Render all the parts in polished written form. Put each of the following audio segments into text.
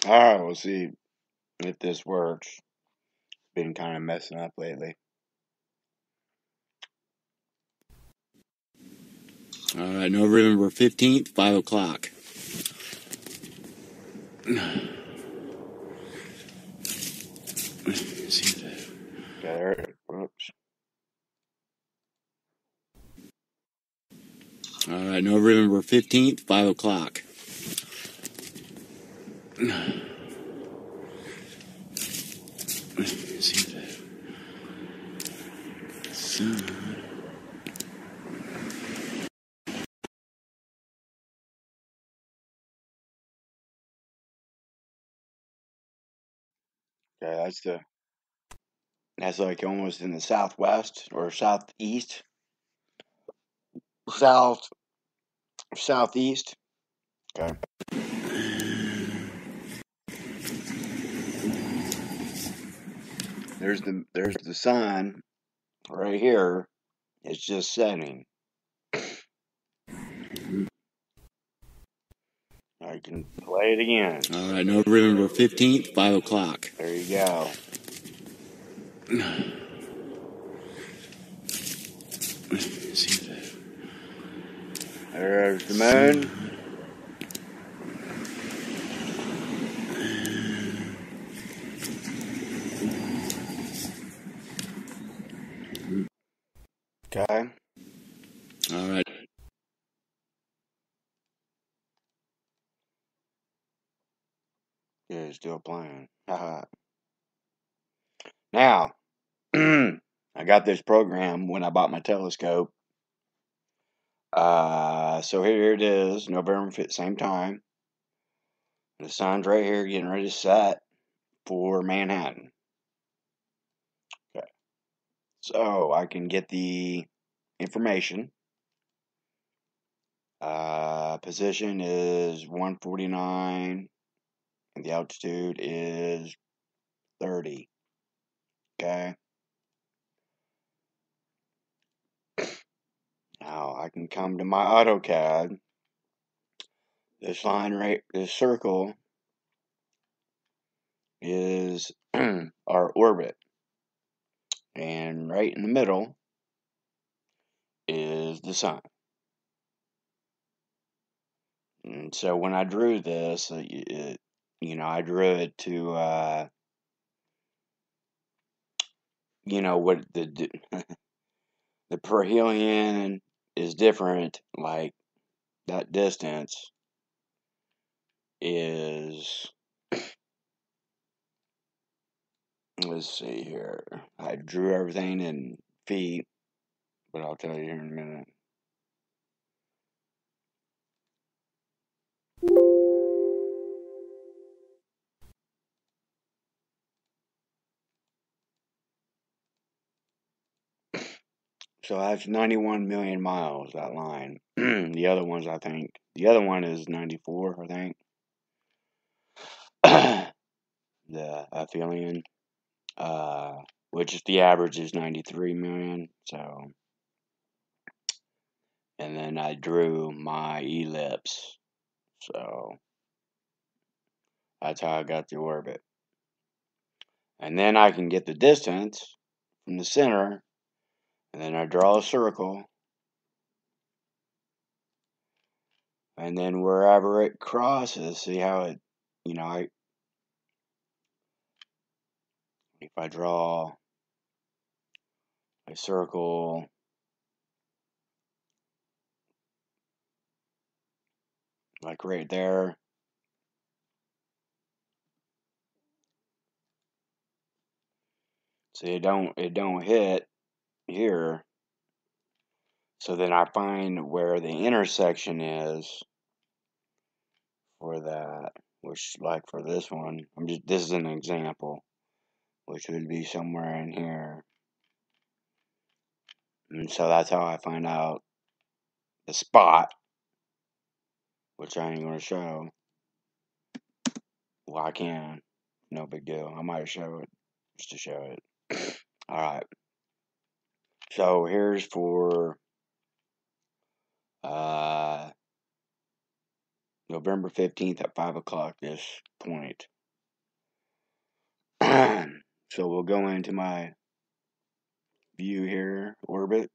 Alright, we'll see if this works. Been kind of messing up lately. Alright, November 15th, 5 o'clock. Okay, whoops. Alright, November 15th, 5 o'clock. Okay, that's like almost in the southwest or southeast. Southeast. Okay. There's the sun right here. It's just setting. I can play it again. Alright, November 15th, 5 o'clock. There you go. There's the moon. Okay. Alright. Yeah, it's still playing. Now, I got this program when I bought my telescope. So here it is, November 5th, same time. The sun's right here getting ready to set for Manhattan. Okay. So I can get the information. Position is 149 and the altitude is 30. Okay. Now I can come to my AutoCAD. This line right, this circle is our orbit. And right in the middle is the sun. And so when I drew this, I drew it to, what the perihelion is different. Like that distance is, let's see here. I drew everything in feet, but I'll tell you here in a minute. So that's 91 million miles, that line. The other ones, I think. The other one is 94, I think. The aphelion, which is the average is 93 million. So, and then I drew my ellipse. So that's how I got the orbit. And then I can get the distance from the center, and then I draw a circle. And then wherever it crosses, see how it, if I draw a circle like right there, see it don't hit here. So then I find where the intersection is for that, which like for this one, this is an example, which would be somewhere in here. And so that's how I find out the spot, which I ain't gonna show. Well, I can. No big deal. I might show it just to show it. Alright. So here's for November November 15th at 5 o'clock this point. So we'll go into my view here, orbit.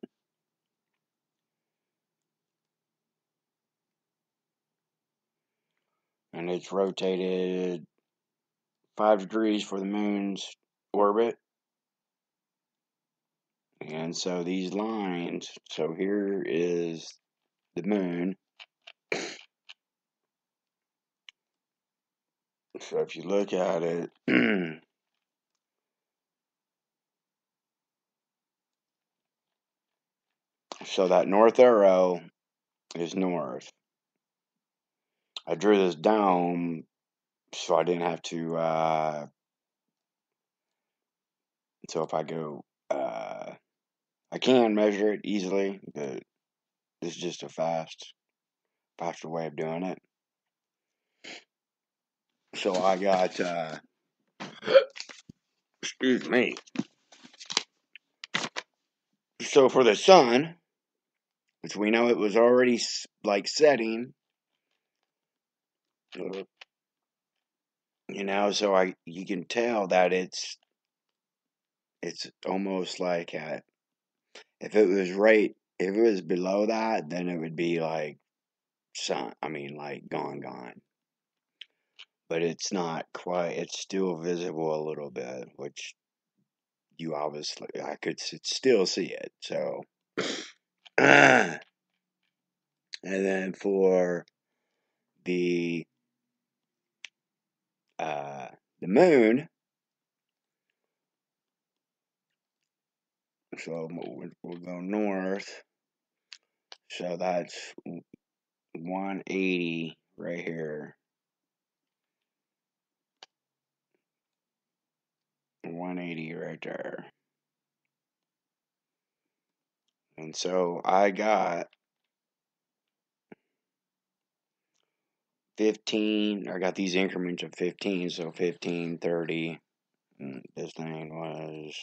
And it's rotated 5 degrees for the moon's orbit. And so these lines, so here is the moon. So if you look at it, so that north arrow is north. I drew this dome so I didn't have to, so if I go, I can measure it easily, but this is just a faster way of doing it. So I got, excuse me. So for the sun, which we know it was already like setting, so you can tell that it's almost like if it was below that, then it would be like sun. I mean, like gone. But it's not quite. It's still visible a little bit, which I could still see it. So, and then for the the moon, so we'll go north. So that's 180 right here. 180 right there. And so I got 15. I got these increments of 15. So 15, 30. And this thing was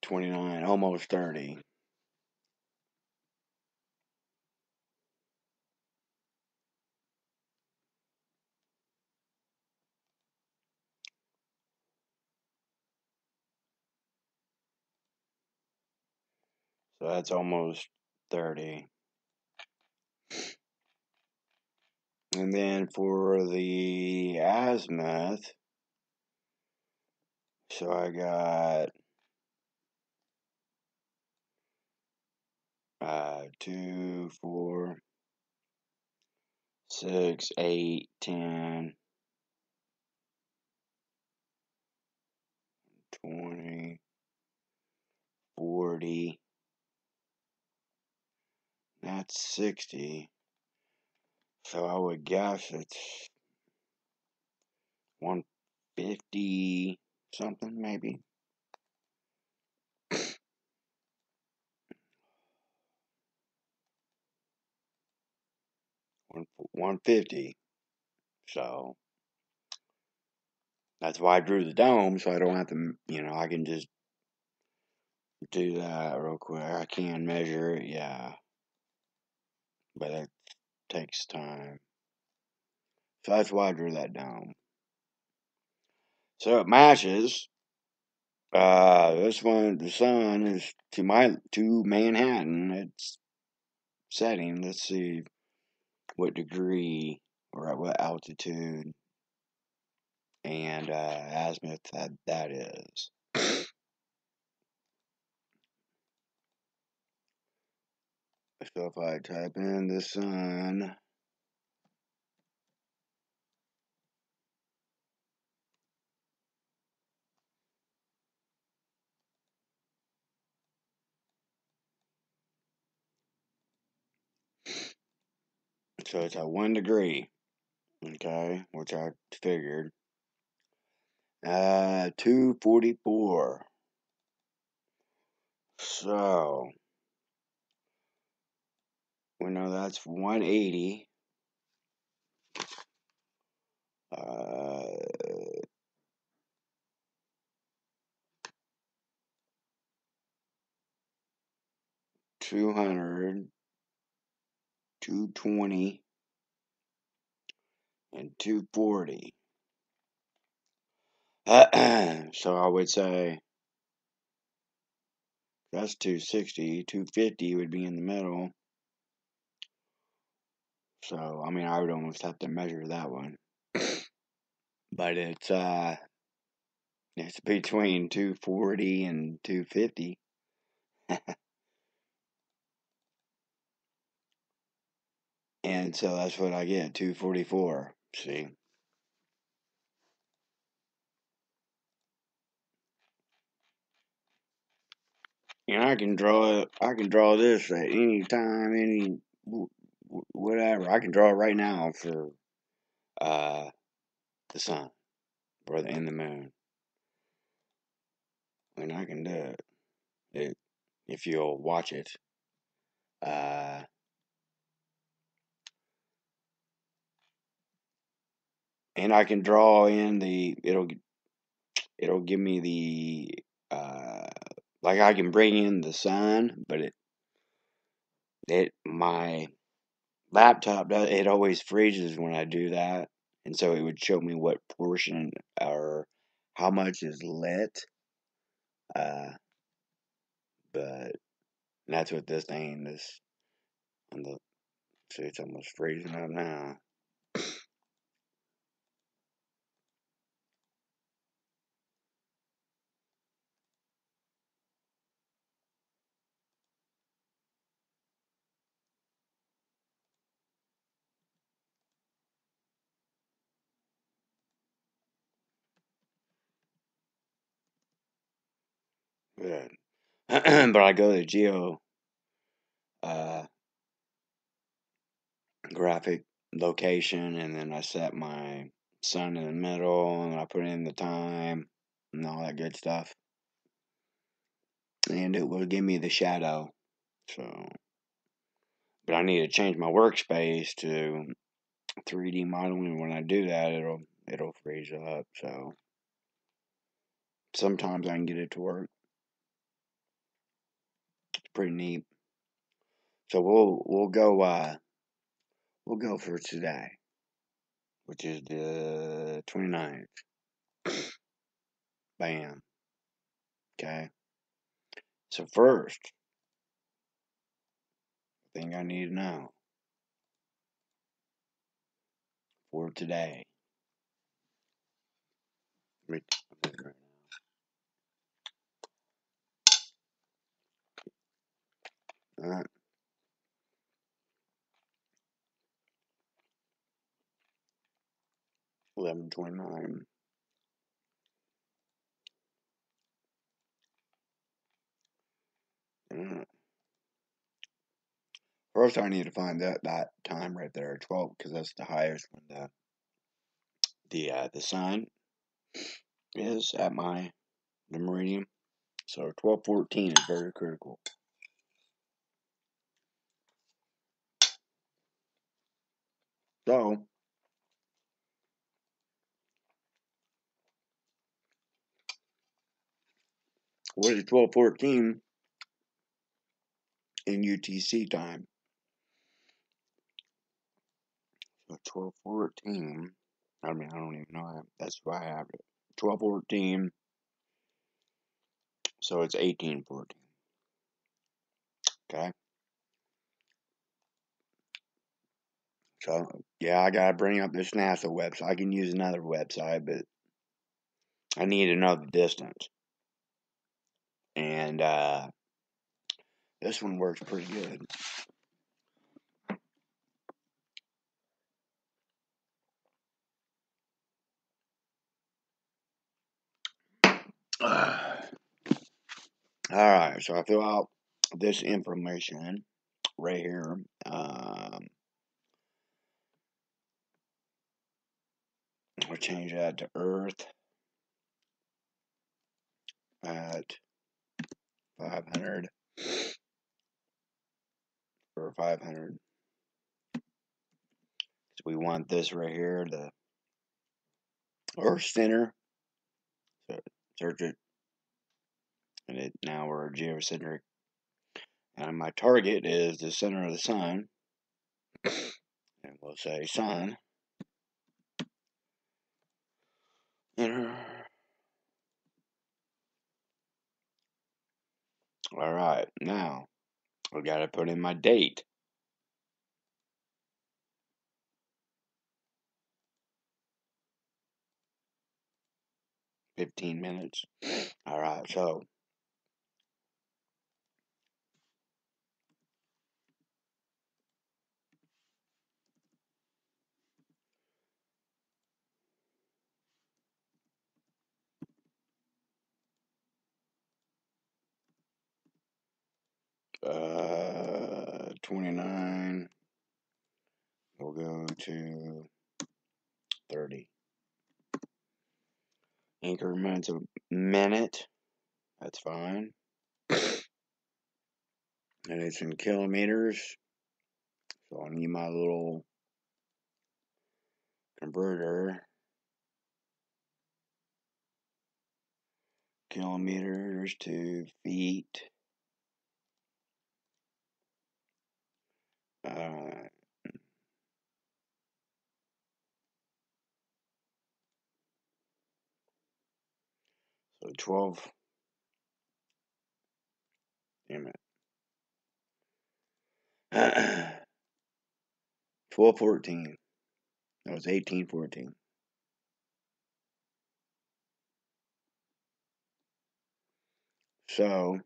29, almost 30. So that's almost 30. And then for the azimuth, so I got 2, 4, 6, 8, 10, 20, 40. That's 60. So I would guess it's 150 something, maybe. 150. So that's why I drew the dome, so I don't have to, I can just do that real quick. I can measure it, yeah, but it takes time. So that's why I drew that dome. So it matches. This one, the sun is to Manhattan. It's setting. Let's see what degree or at what altitude and azimuth that is. So if I type in the sun, so it's at 1 degree, okay, which I figured. 244. So we know that's 180. Uh, 200, 220, and 240. So I would say that's 260. 250 would be in the middle. So, I mean, I would almost have to measure that one. But it's between 240 and 250. And so that's what I get, 244. See? And I can draw this at any time, whatever. I can draw it right now for uh the sun and the moon. And I can do it if you'll watch it. Uh and I can draw in it'll give me like I can bring in the sun, but my laptop does it always freezes when I do that, and so it would show me what portion or how much is lit. Uh, but that's what this thing is on the. See, it's almost freezing up now. Good. But I go to uh, graphic location, and then I set my sun in the middle, and I put in the time and all that good stuff, and it will give me the shadow. So, but I need to change my workspace to 3D modeling. When I do that, it'll freeze up. So sometimes I can get it to work. It's pretty neat. So we'll go for today, which is the 29th. Bam. Okay. So first thing I need to know for today. Right now. 11:29. First, I need to find that time right there, 12, because that's the highest when the sun is at the meridian. So 12:14 is very critical. So what is 12:14 in UTC time? So 12:14. I mean, I don't even know. That's why I have it. 12:14. So it's 18:14. Okay. So yeah, I gotta bring up this NASA website. I can use another website, but I need to know the distance. And this one works pretty good. All right, so I fill out this information right here. We'll change that to Earth at 500 or 500. So we want this right here, the Earth center. So search it, and now we're geocentric, And my target is the center of the sun. And we'll say sun. Enter. Alright, now I gotta put in my date. $15. Alright, so 29. We'll go to 30. Increments a minute. That's fine. And it's in kilometers. So I need my little converter. Kilometers to feet. So 12. Damn it. 1214. That was 1814. So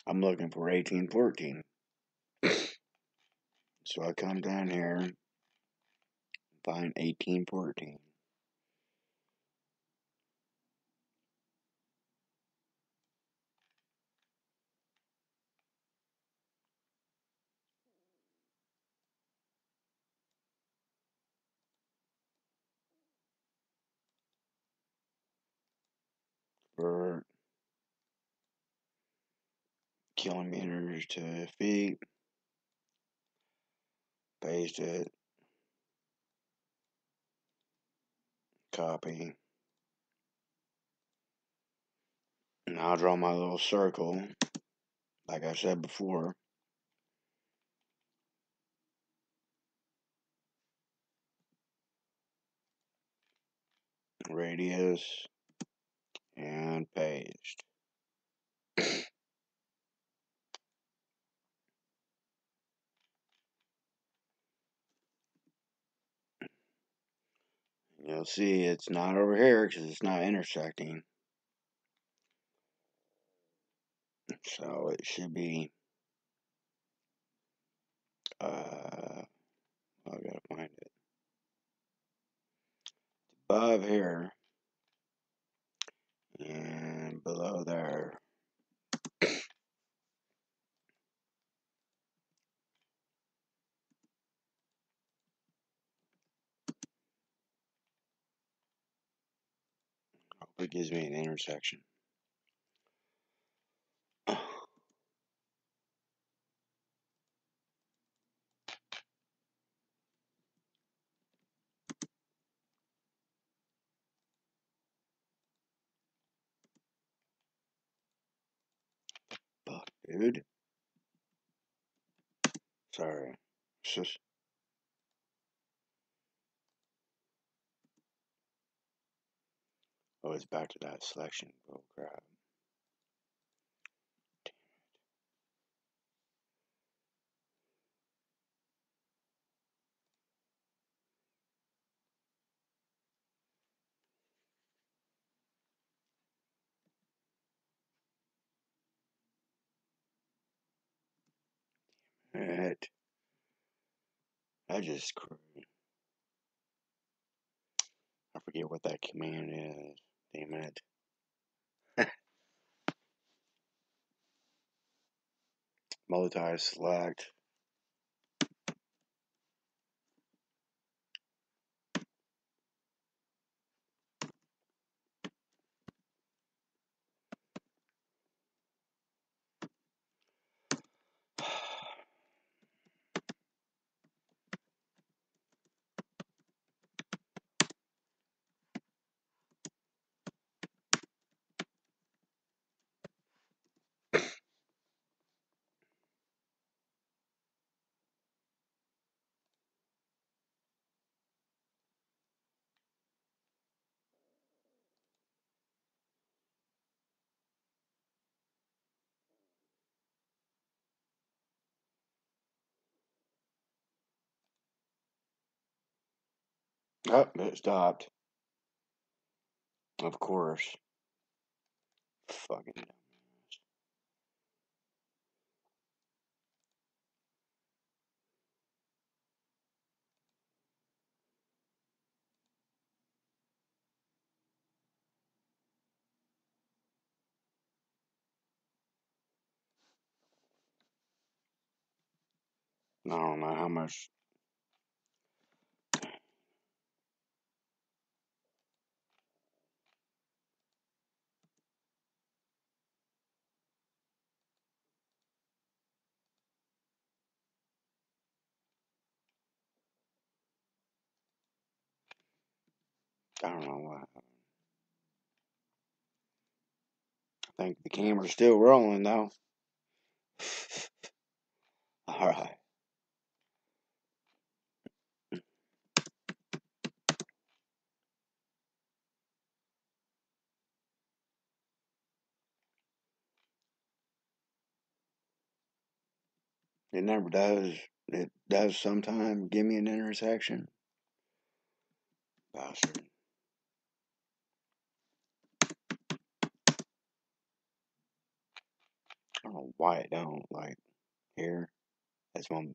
I'm looking for 1814. So I come down here and find 1814. For kilometers to feet. Paste it. Copy. And I'll draw my little circle. Like I said before. Radius. And paste. You'll see it's not over here because it's not intersecting. So it should be, I gotta find it. Above here. And below there. Hope it gives me an intersection. Fuck, dude. Sorry. It's just. Oh, it's back to that selection. Oh, crap. It. I just. I forget what that command is. Damn it. Multi-select. Oh, it stopped. Of course. Fucking. I don't know how much. I don't know what. I think the camera's still rolling though. Alright. It never does. It does sometimes give me an intersection. Bastard. I don't know why it don't. Like, here. That's one.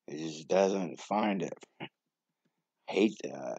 It just doesn't find it. I hate that.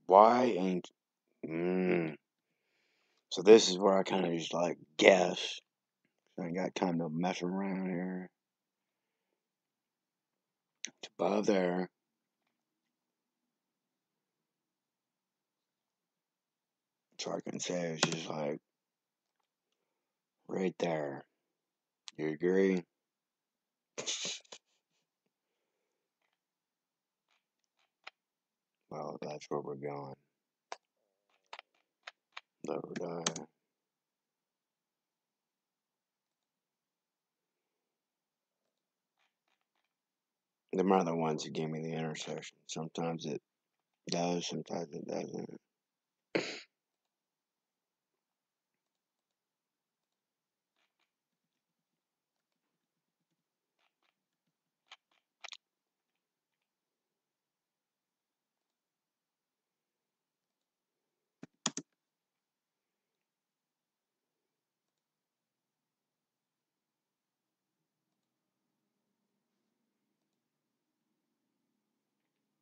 Why ain't. So this is where I kind of just like guess. I got time to mess around here. It's above there. So I can say it's just like right there. You agree? Well, that's where we're going. Lower die. Them are the ones that give me the intersection. Sometimes it does, sometimes it doesn't.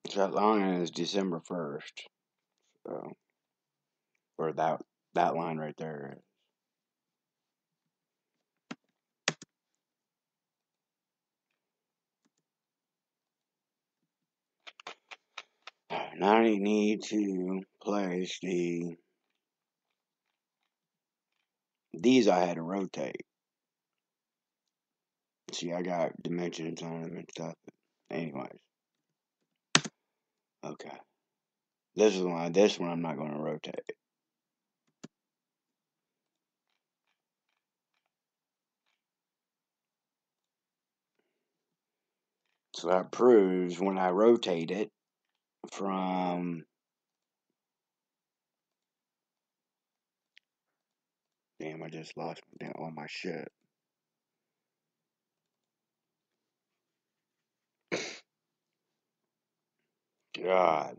So that line is December 1st. So, or that line right there. Now I need to place these I had to rotate. See, I got dimensions on them and stuff. Anyways, okay. This one I'm not going to rotate. So that proves when I rotate it from, damn, I just lost all my shit. God.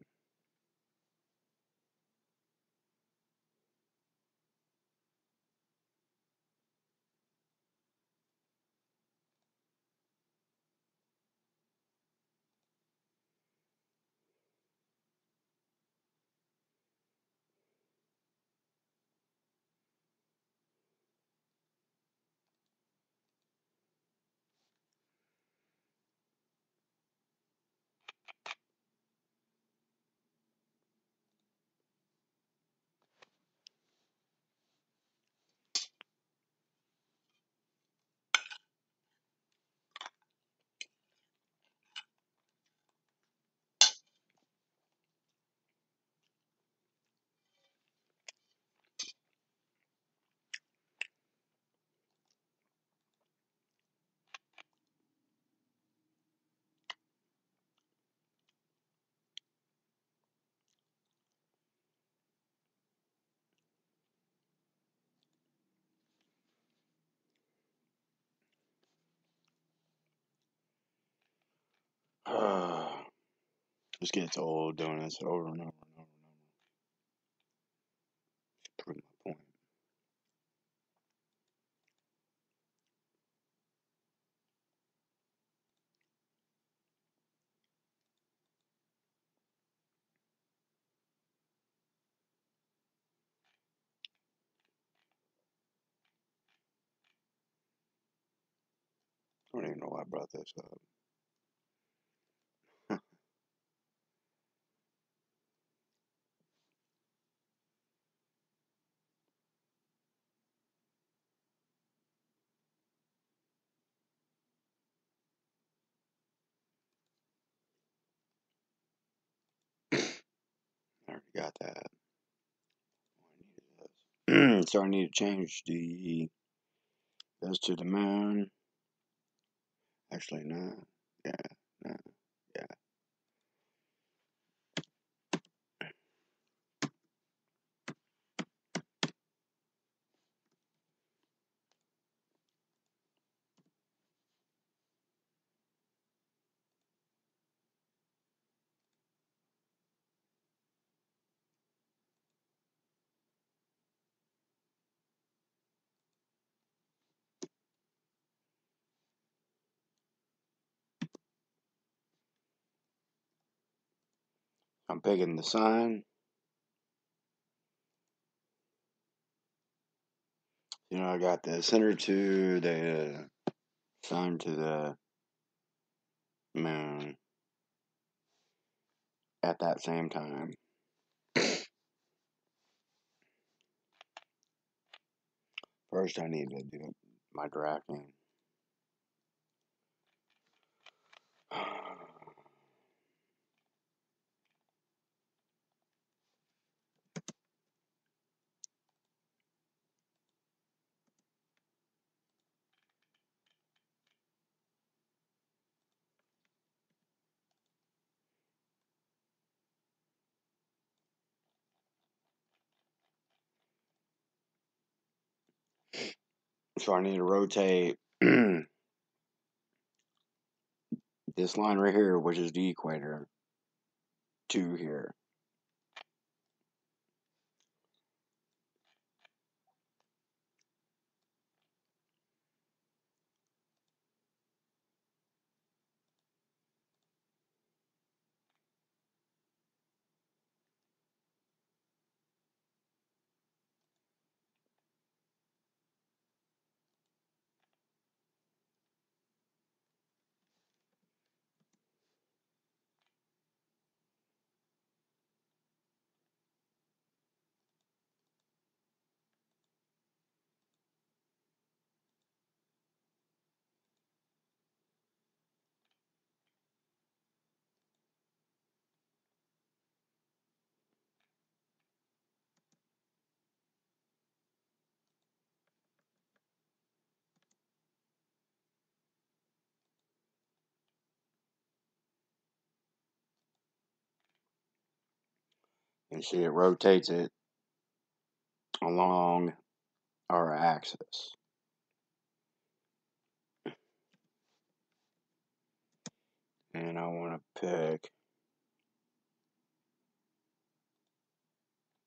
Just gets old doing this over and over and over and over. To prove my point. I don't even know why I brought this up. I already got that. So I need to change this to the moon. Actually, no. Yeah, no, yeah. I'm picking the sun. I got the center to the sun to the moon at that same time. First, I need to do my drafting. So I need to rotate this line right here, which is the equator, to here. And see, it rotates it along our axis. And I want to pick,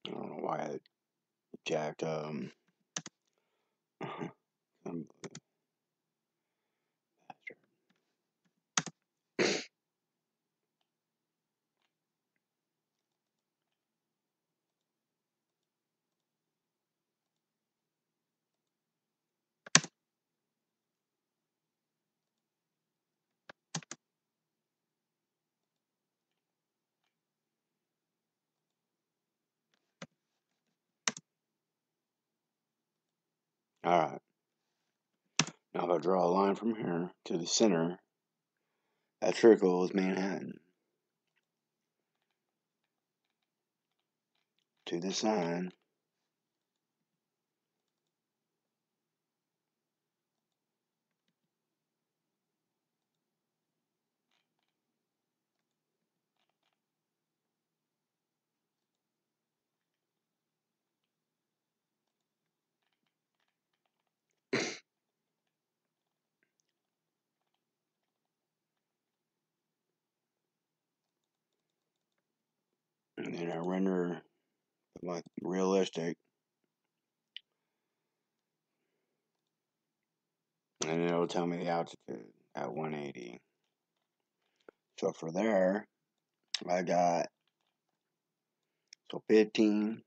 I don't know why it jacked Alright. Now if I draw a line from here to the center, that circle is Manhattan. To the sun, And then I render like realistic. And it'll tell me the altitude at 180. So for there, I got 15.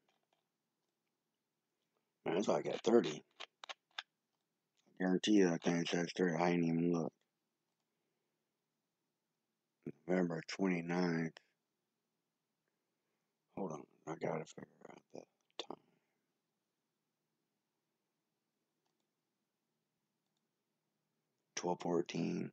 Man, it's like at 30. I guarantee you that thing says 30. I ain't even looked. November 29th. Hold on. I gotta figure out the time. 12:14.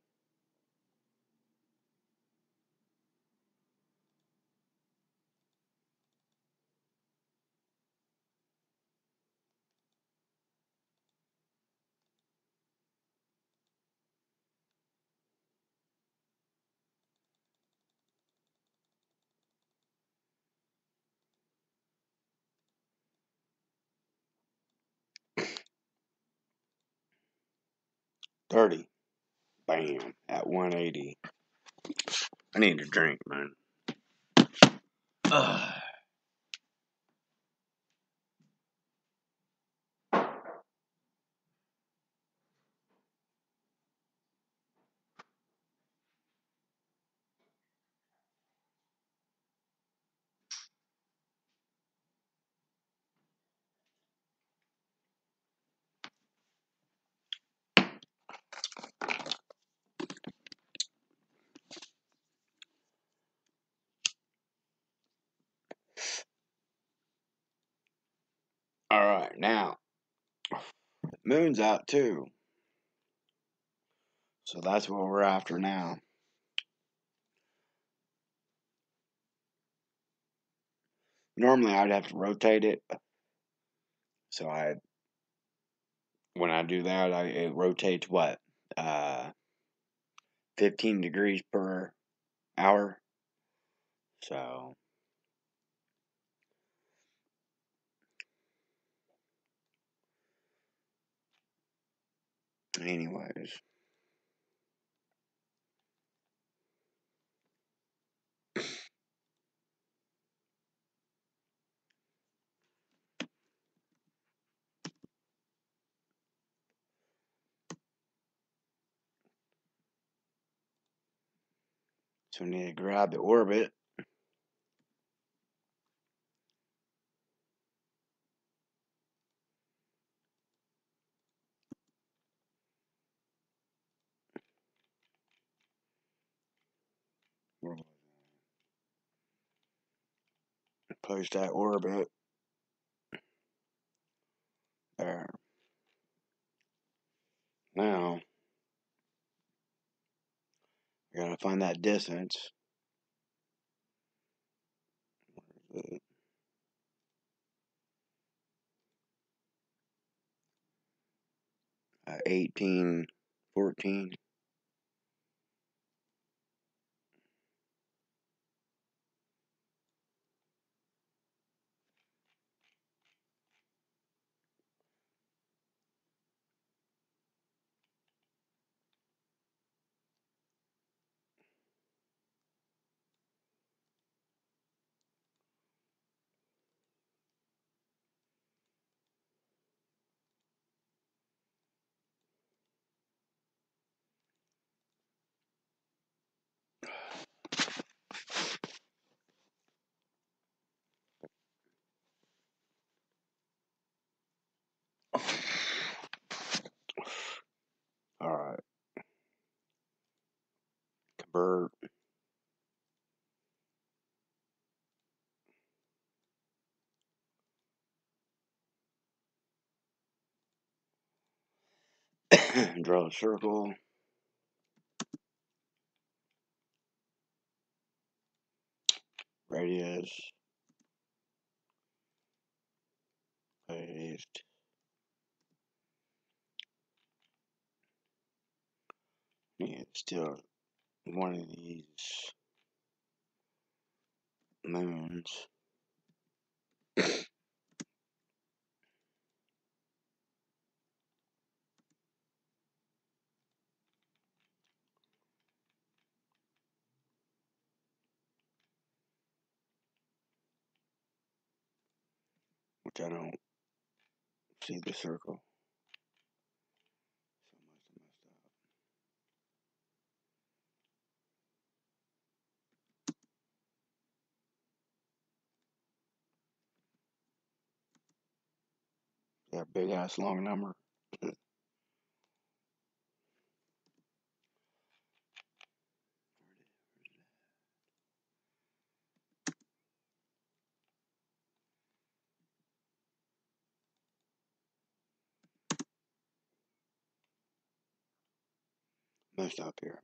$30. Bam. At 180. I need a drink, man. Ugh. Alright, now. Moon's out too. So that's what we're after now. Normally I'd have to rotate it. So when I do that, it rotates what? 15 degrees per hour. So anyways. So we need to grab the orbit. Place that orbit there. Now, I gotta find that distance. 18, 14. Alright. Convert. Draw a circle. Radius. Paste. Yeah, still one of these moons. which I don't see the circle. Yeah, big ass long number. Messed up here.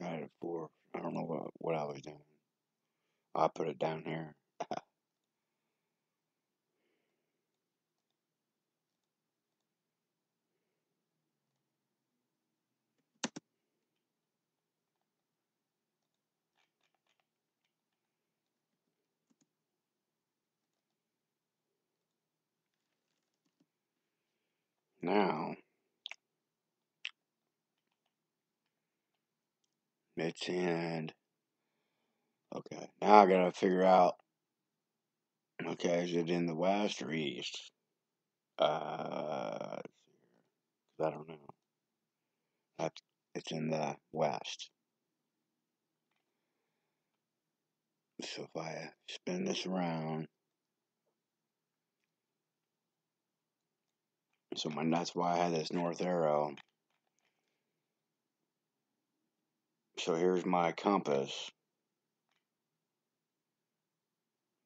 I had a 4. I don't know what I was doing. I put it down here. Now it's in. Okay, now I gotta figure out. Okay, is it in the west or east? I don't know. That's it's in the west. So if I spin this around, that's why I had this north arrow. So here's my compass.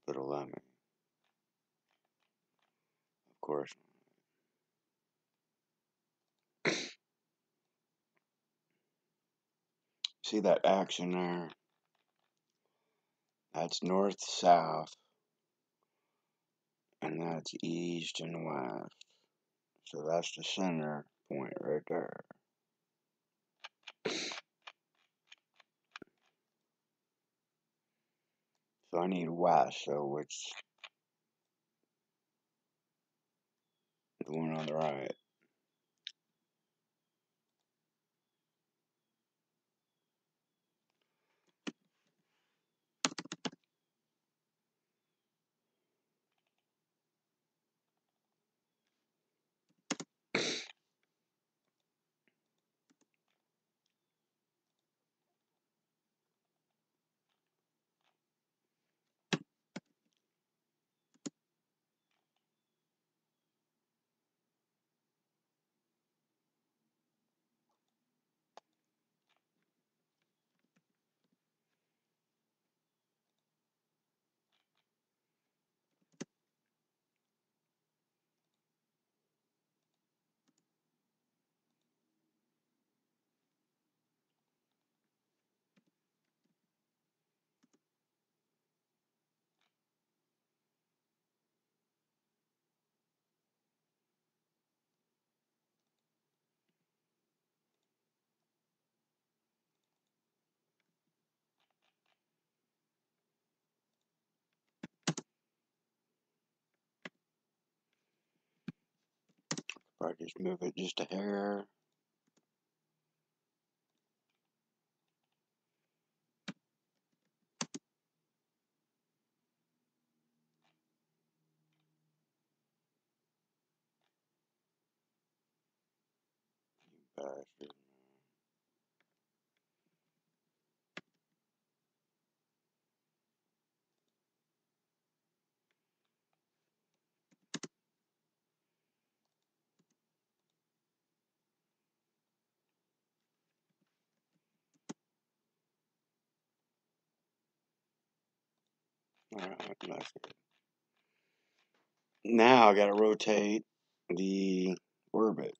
It'll let me, of course. See that action there? That's north, south, and that's east and west. So that's the center point right there. So I need west, so which the one on the right. If I just move it just a hair. Bastard. Alright, that's good. Now I gotta rotate the orbit.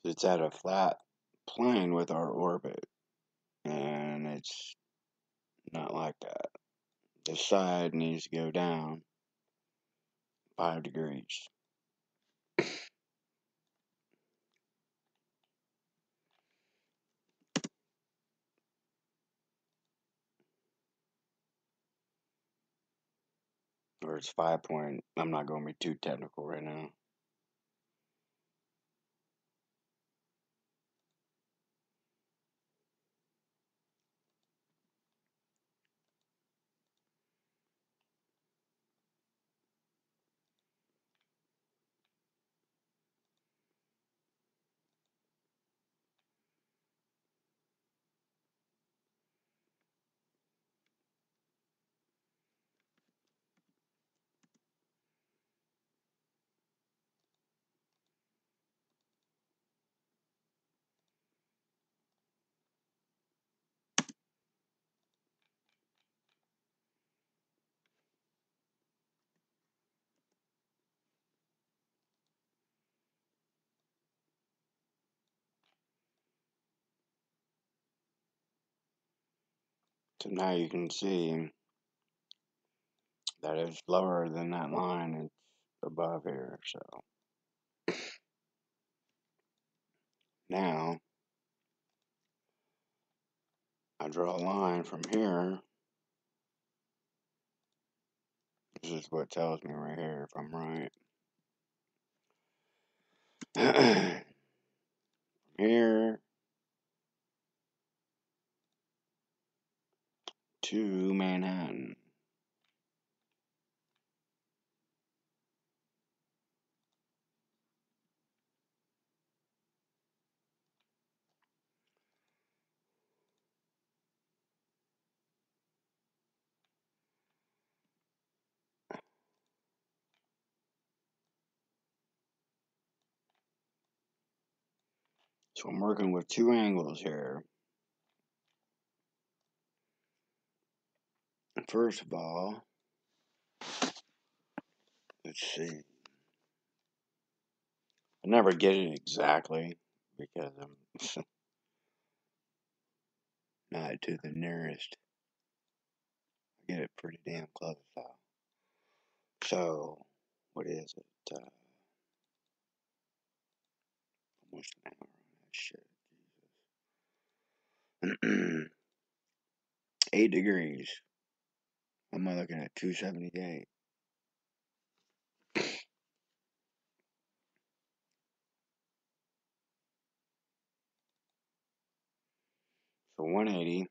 It's at a flat plane with our orbit, and it's not like that. This side needs to go down 5 degrees. Or it's 5 point. I'm not going to be too technical right now. So now you can see that it's lower than that line. It's above here. So now I draw a line from here. This is what tells me right here if I'm right. Here to Manhattan. So I'm working with two angles here. First of all, let's see. I never get it exactly because I'm not to the nearest. I get it pretty damn close though. So, what is it? Almost an hour on that shit. 8 degrees. Am I looking at 278? So 180,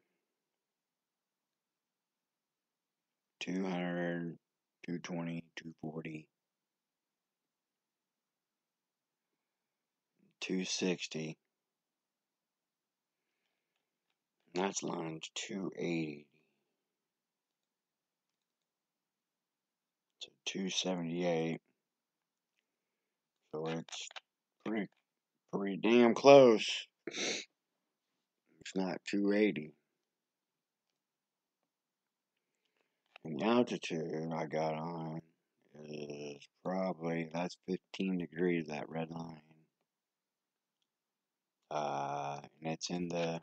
200, 220, 240, 260. And that's line 280. So 278. So it's pretty damn close. It's not 280. And the altitude I got on is probably, that's 15 degrees, that red line. And it's in the,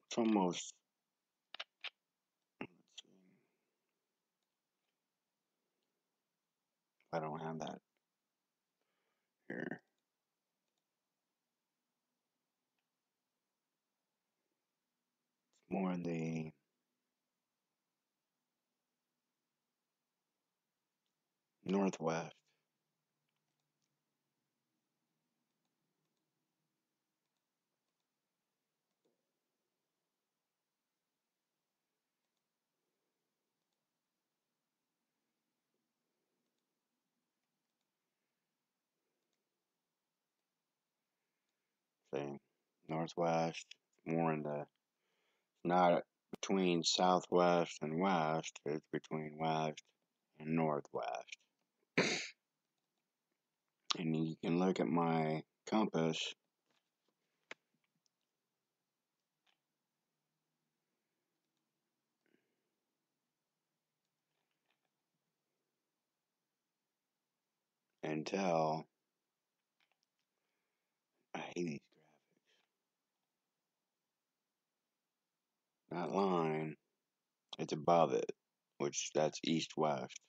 it's almost, let's see, I don't have that here. It's more in the northwest. See, northwest, more in the, not between southwest and west, it's between west and northwest. And you can look at my compass and tell, I hate these graphics. that line, it's above it, which that's east-west.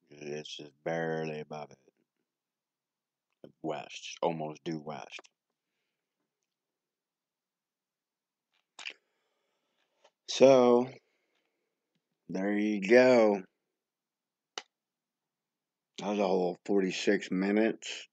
It's just barely above it. West, almost due west. So, there you go. That was a whole 46 minutes.